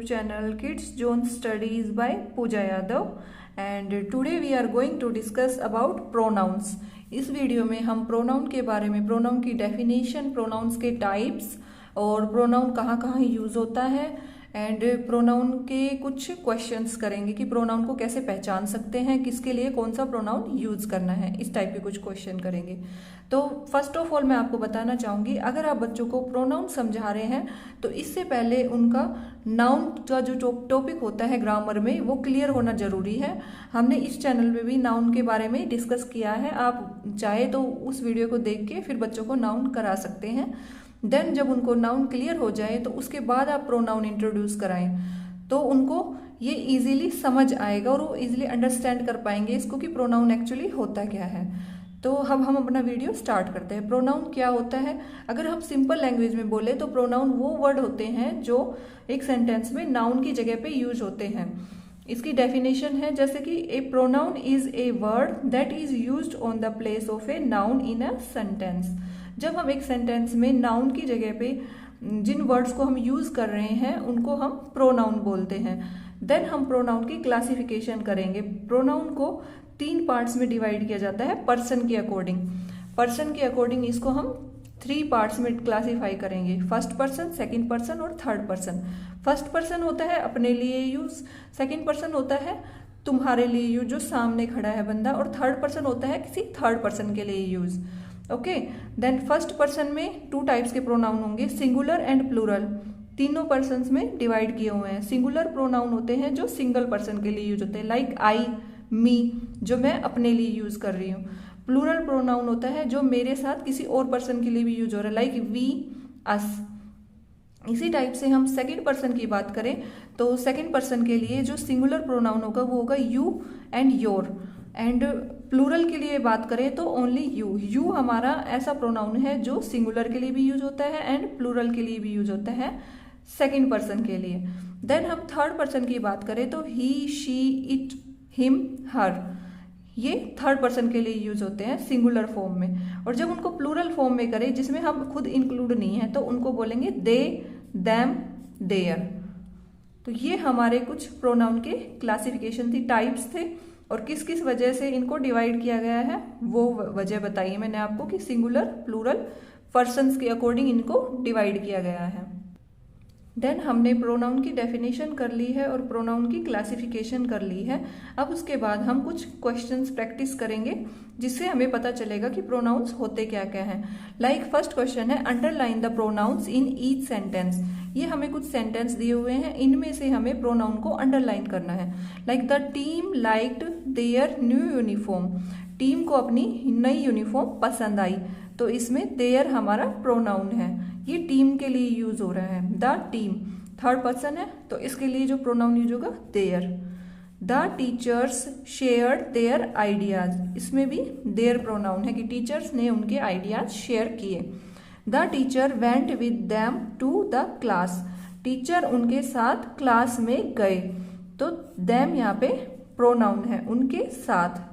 YouTube channel Kids Zone Studies by Pooja Yadav, and today we are going to discuss about pronouns. इस video में हम pronoun के बारे में, pronoun की डेफिनेशन, प्रोनाउंस के टाइप्स और प्रोनाउन कहाँ कहाँ यूज होता है एंड प्रोनाउन के कुछ क्वेश्चंस करेंगे कि प्रोनाउन को कैसे पहचान सकते हैं, किसके लिए कौन सा प्रोनाउन यूज करना है, इस टाइप के कुछ क्वेश्चन करेंगे। तो फर्स्ट ऑफ ऑल मैं आपको बताना चाहूंगी, अगर आप बच्चों को प्रोनाउन समझा रहे हैं तो इससे पहले उनका नाउन का जो टॉपिक होता है ग्रामर में वो क्लियर होना जरूरी है। हमने इस चैनल पे भी नाउन के बारे में डिस्कस किया है, आप चाहे तो उस वीडियो को देख के फिर बच्चों को नाउन करा सकते हैं। देन जब उनको नाउन क्लियर हो जाए तो उसके बाद आप प्रोनाउन इंट्रोड्यूस कराएं तो उनको ये इजीली समझ आएगा और वो इजीली अंडरस्टैंड कर पाएंगे इसको कि प्रोनाउन एक्चुअली होता क्या है। तो अब हम अपना वीडियो स्टार्ट करते हैं। प्रोनाउन क्या होता है? अगर हम सिंपल लैंग्वेज में बोले तो प्रोनाउन वो वर्ड होते हैं जो एक सेंटेंस में नाउन की जगह पे यूज होते हैं। इसकी डेफिनेशन है जैसे कि a pronoun is a word that is used on the place of a noun in a sentence. जब हम एक सेंटेंस में नाउन की जगह पे जिन वर्ड्स को हम यूज कर रहे हैं उनको हम प्रोनाउन बोलते हैं। देन हम प्रोनाउन की क्लासिफिकेशन करेंगे। प्रोनाउन को 3 पार्ट्स में डिवाइड किया जाता है पर्सन के अकॉर्डिंग। पर्सन के अकॉर्डिंग इसको हम 3 पार्ट्स में क्लासीफाई करेंगे, फर्स्ट पर्सन, सेकंड पर्सन और थर्ड पर्सन। फर्स्ट पर्सन होता है अपने लिए यूज, सेकंड पर्सन होता है तुम्हारे लिए यूज जो सामने खड़ा है बंदा, और थर्ड पर्सन होता है किसी थर्ड पर्सन के लिए use. Okay, then first person में 2 टाइप्स के प्रोनाउन होंगे, सिंगुलर एंड प्लूरल। तीनों पर्सन्स में डिवाइड किए हुए हैं। सिंगुलर प्रोनाउन होते हैं जो सिंगल पर्सन के लिए यूज होते हैं, लाइक आई, मी, जो मैं अपने लिए यूज कर रही हूँ। प्लूरल प्रोनाउन होता है जो मेरे साथ किसी और पर्सन के लिए भी यूज हो रहा है, लाइक वी, अस। इसी टाइप से हम सेकंड पर्सन की बात करें तो सेकंड पर्सन के लिए जो सिंगुलर प्रोनाउन होगा वो होगा you and your. And plural के लिए बात करें तो ओनली यू। यू हमारा ऐसा प्रोनाउन है जो सिंगुलर के लिए भी यूज होता है एंड प्लूरल के लिए भी यूज होता है सेकंड पर्सन के लिए। देन हम थर्ड पर्सन की बात करें तो ही, शी, इट, हिम, हर, ये थर्ड पर्सन के लिए यूज होते हैं सिंगुलर फॉर्म में। और जब उनको प्लूरल फॉर्म में करें जिसमें हम खुद इंक्लूड नहीं है तो उनको बोलेंगे दे, देम, देयर। तो ये हमारे कुछ प्रोनाउन के क्लासिफिकेशन थी, टाइप्स थे, और किस किस वजह से इनको डिवाइड किया गया है वो वजह बताई मैंने आपको कि सिंगुलर, प्लूरल, पर्सन्स के अकॉर्डिंग इनको डिवाइड किया गया है। देन हमने प्रोनाउन की डेफिनेशन कर ली है और प्रोनाउन की क्लासिफिकेशन कर ली है। अब उसके बाद हम कुछ क्वेश्चंस प्रैक्टिस करेंगे जिससे हमें पता चलेगा कि प्रोनाउंस होते क्या क्या हैं। लाइक फर्स्ट क्वेश्चन है, underline the pronounce in each sentence. ये हमें कुछ सेंटेंस दिए हुए हैं, इनमें से हमें प्रोनाउन को अंडरलाइन करना है। Like the team liked their new uniform. Team को अपनी नई यूनिफॉर्म पसंद आई, तो इसमें देयर हमारा प्रोनाउन है, ये टीम के लिए यूज हो रहा है। द टीम थर्ड पर्सन है तो इसके लिए जो प्रोनाउन यूज होगा their. The teachers shared their ideas, इसमें भी देयर प्रोनाउन है कि टीचर्स ने उनके आइडियाज शेयर किए। The teacher went with them to the class. Teacher उनके साथ क्लास में गए, तो देम यहाँ पे प्रोनाउन है उनके साथ,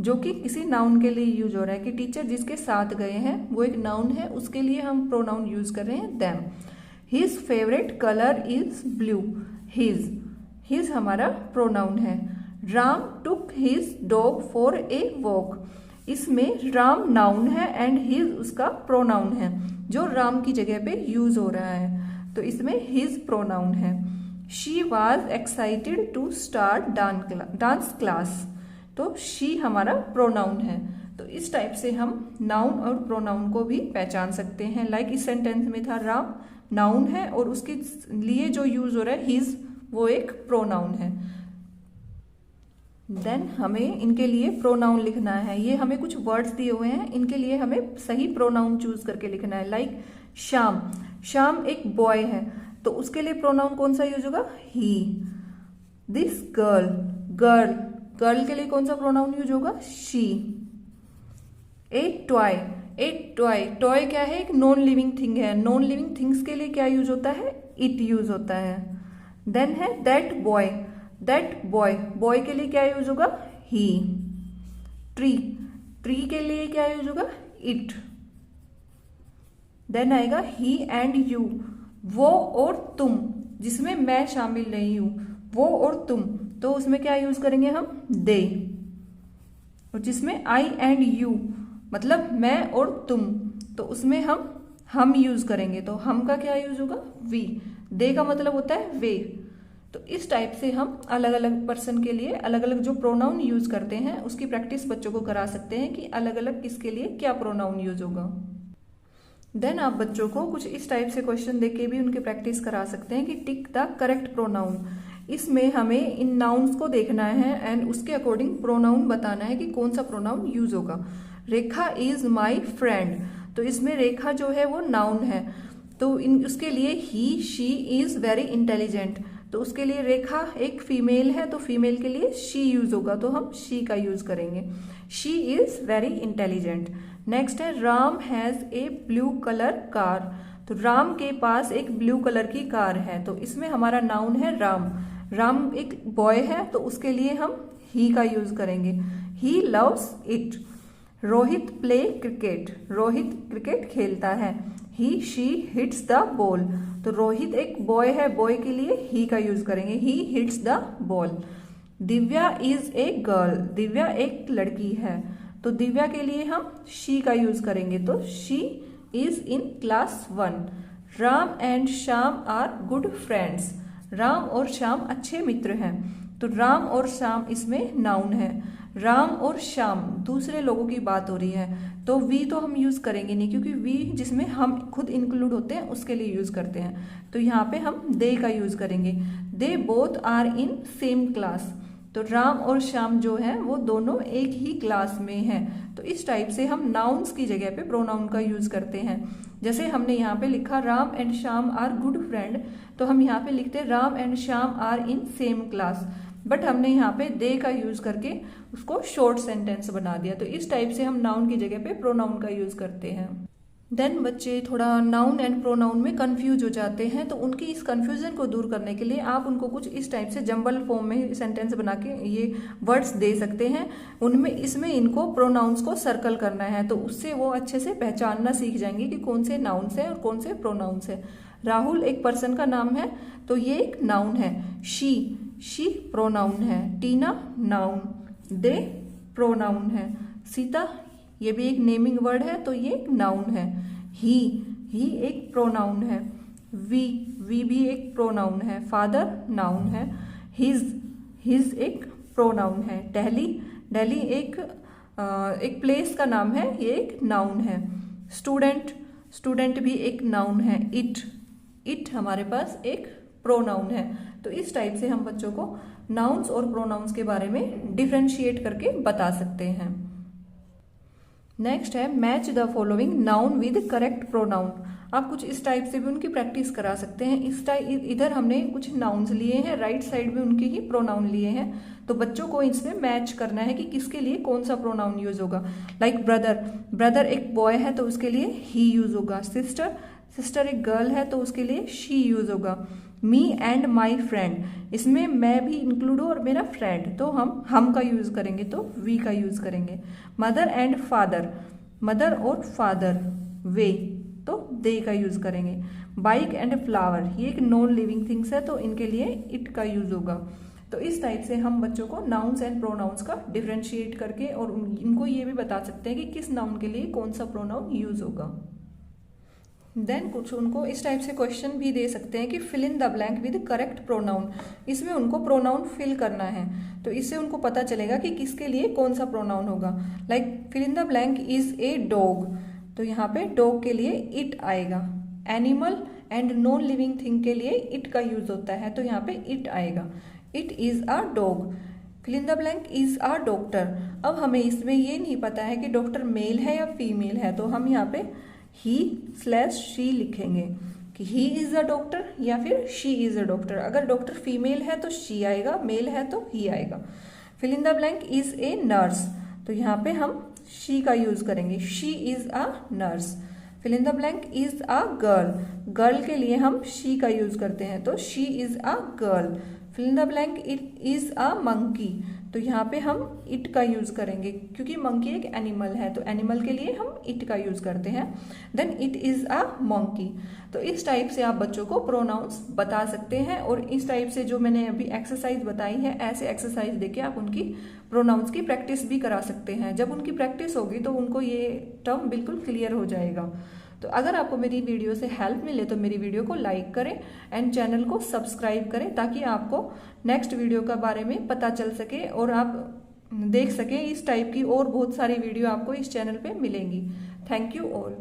जो कि किसी नाउन के लिए यूज हो रहा है कि टीचर जिसके साथ गए हैं वो एक नाउन है, उसके लिए हम प्रोनाउन यूज कर रहे हैं them. His favourite colour is blue. His हमारा प्रोनाउन है। Ram took his dog for a walk. इसमें राम नाउन है एंड हिज उसका प्रोनाउन है जो राम की जगह पे यूज हो रहा है, तो इसमें हिज प्रोनाउन है। She was excited to start dance class, तो शी हमारा प्रोनाउन है। तो इस टाइप से हम नाउन और प्रोनाउन को भी पहचान सकते हैं। लाइक इस सेंटेंस में था राम नाउन है और उसके लिए जो यूज हो रहा है हिज, वो एक प्रोनाउन है। देन हमें इनके लिए प्रोनाउन लिखना है। ये हमें कुछ वर्ड्स दिए हुए हैं, इनके लिए हमें सही प्रोनाउन चूज करके लिखना है। लाइक श्याम, श्याम एक बॉय है तो उसके लिए प्रोनाउन कौन सा यूज होगा? ही। दिस गर्ल, गर्ल के लिए कौन सा प्रोनाउन यूज होगा? शी। ए टॉय क्या है? एक नॉन लिविंग थिंग है। नॉन लिविंग थिंग्स के लिए क्या यूज होता है? इट यूज होता है। देन है दैट बॉय के लिए क्या यूज होगा? ही। ट्री के लिए क्या यूज होगा? इट। देन आएगा ही एंड यू, वो और तुम, जिसमें मैं शामिल नहीं हूं, वो और तुम, तो उसमें क्या यूज करेंगे हम, दे। और जिसमें आई एंड यू मतलब मैं और तुम, तो उसमें हम यूज करेंगे, तो हम का क्या यूज होगा, वी। दे का मतलब होता है वे। तो इस टाइप से हम अलग अलग पर्सन के लिए अलग अलग जो प्रोनाउन यूज करते हैं उसकी प्रैक्टिस बच्चों को करा सकते हैं कि अलग अलग किसके लिए क्या प्रोनाउन यूज होगा। देन आप बच्चों को कुछ इस टाइप से क्वेश्चन देके भी उनकी प्रैक्टिस करा सकते हैं कि टिक द करेक्ट प्रोनाउन। इसमें हमें इन नाउन्स को देखना है एंड उसके अकॉर्डिंग प्रोनाउन बताना है कि कौन सा प्रोनाउन यूज होगा। रेखा इज माई फ्रेंड, तो इसमें रेखा जो है वो नाउन है, तो उसके लिए ही शी इज वेरी इंटेलिजेंट, तो उसके लिए रेखा एक फीमेल है, तो फीमेल के लिए शी यूज होगा, तो हम शी का यूज करेंगे। She is very intelligent. Next है Ram has a blue colour car, तो राम के पास एक ब्लू कलर की कार है, तो इसमें हमारा नाउन है राम। राम एक बॉय है, तो उसके लिए हम ही का यूज करेंगे, he loves it. Rohit play cricket, Rohit cricket खेलता है, ही शी हिट्स द बॉल, तो रोहित एक बॉय है, बॉय के लिए ही का यूज करेंगे, he hits the ball. Divya is a girl, Divya एक लड़की है, तो दिव्या के लिए हम शी का यूज करेंगे, तो she is in class 1। Ram and Shyam are good friends, Ram और श्याम अच्छे मित्र हैं, तो राम और श्याम इसमें नाउन है। राम और श्याम दूसरे लोगों की बात हो रही है, तो वी तो हम यूज करेंगे नहीं, क्योंकि वी जिसमें हम खुद इंक्लूड होते हैं उसके लिए यूज करते हैं, तो यहाँ पे हम दे का यूज करेंगे। They both are in same class, तो राम और श्याम जो है वो दोनों एक ही क्लास में हैं, तो इस टाइप से हम नाउन्स की जगह पे प्रोनाउन का यूज करते हैं। जैसे हमने यहाँ पे लिखा Ram and Shyam are good friend, तो हम यहाँ पे लिखते Ram and Shyam are in same class, but हमने यहाँ पे दे का यूज करके उसको शॉर्ट सेंटेंस बना दिया, तो इस टाइप से हम नाउन की जगह पे प्रोनाउन का यूज करते हैं। देन बच्चे थोड़ा नाउन एंड प्रोनाउन में कंफ्यूज हो जाते हैं, तो उनकी इस कंफ्यूजन को दूर करने के लिए आप उनको कुछ इस टाइप से जंबल फॉर्म में सेंटेंस बना के ये वर्ड्स दे सकते हैं। उनमें इसमें इनको प्रोनाउंस को सर्कल करना है, तो उससे वो अच्छे से पहचानना सीख जाएंगे कि कौन से नाउन्स है और कौन से प्रोनाउंस है। राहुल एक पर्सन का नाम है, तो ये एक नाउन है। शी प्रोनाउन है। टीना नाउन, दे प्रोनाउन है। सीता ये भी एक नेमिंग वर्ड है, तो ये एक नाउन है। ही एक प्रोनाउन है। वी भी एक प्रोनाउन है। फादर नाउन है। हिज एक प्रोनाउन है। दिल्ली एक प्लेस का नाम है, ये एक नाउन है। स्टूडेंट भी एक नाउन है। इट हमारे पास एक प्रोनाउन है। तो इस टाइप से हम बच्चों को नाउन्स और प्रोनाउंस के बारे में डिफरेंशिएट करके बता सकते हैं। नेक्स्ट है match the following noun with correct pronoun. आप कुछ इस टाइप से भी उनकी प्रैक्टिस करा सकते हैं। इधर हमने कुछ नाउन्स लिए हैं, राइट साइड में उनके ही प्रोनाउन लिए हैं, तो बच्चों को इसमें मैच करना है कि किसके लिए कौन सा प्रोनाउन यूज होगा। लाइक ब्रदर एक बॉय है, तो उसके लिए ही यूज होगा। सिस्टर एक गर्ल है, तो उसके लिए शी यूज होगा। मी एंड माई फ्रेंड, इसमें मैं भी इंक्लूड हूँ और मेरा फ्रेंड, तो हम का यूज करेंगे, तो वी का यूज करेंगे। मदर एंड फादर, मदर और फादर वे, तो दे का यूज करेंगे। बाइक एंड फ्लावर, ये एक नॉन लिविंग थिंग्स है, तो इनके लिए इट का यूज होगा। तो इस टाइप से हम बच्चों को नाउन्स एंड प्रोनाउंस का डिफरेंशिएट करके और इनको ये भी बता सकते हैं कि किस नाउन के लिए कौन सा प्रोनाउन यूज होगा। देन कुछ उनको इस टाइप से क्वेश्चन भी दे सकते हैं कि fill in the blank with correct pronoun. इसमें उनको प्रोनाउन फिल करना है, तो इससे उनको पता चलेगा कि किसके लिए कौन सा प्रोनाउन होगा। Like fill in the blank is a dog, तो यहाँ पे डॉग के लिए इट आएगा। Animal and non living thing के लिए इट का यूज होता है, तो यहाँ पे इट आएगा। It is a dog. Fill in the blank is a doctor. अब हमें इसमें ये नहीं पता है कि डॉक्टर मेल है या फीमेल है, तो हम यहाँ पे he/she लिखेंगे कि ही इज अ डॉक्टर या फिर शी इज अ डॉक्टर। अगर डॉक्टर फीमेल है तो शी आएगा, मेल है तो ही आएगा। Fill in the blank is a nurse, तो यहाँ पे हम शी का यूज करेंगे। She is a nurse. Fill in the blank is a girl के लिए हम शी का यूज करते हैं, तो she is a girl. Fill in the blank it is a monkey, तो यहाँ पे हम इट का यूज करेंगे क्योंकि मंकी एक एनिमल है, तो एनिमल के लिए हम इट का यूज करते हैं। Then it is a monkey. तो इस टाइप से आप बच्चों को प्रोनाउंस बता सकते हैं, और इस टाइप से जो मैंने अभी एक्सरसाइज बताई है, ऐसे एक्सरसाइज देके आप उनकी प्रोनाउंस की प्रैक्टिस भी करा सकते हैं। जब उनकी प्रैक्टिस होगी तो उनको ये टर्म बिल्कुल क्लियर हो जाएगा। तो अगर आपको मेरी वीडियो से हेल्प मिले तो मेरी वीडियो को लाइक करें एंड चैनल को सब्सक्राइब करें, ताकि आपको नेक्स्ट वीडियो के बारे में पता चल सके और आप देख सकें इस टाइप की और बहुत सारी वीडियो आपको इस चैनल पे मिलेंगी। Thank you all.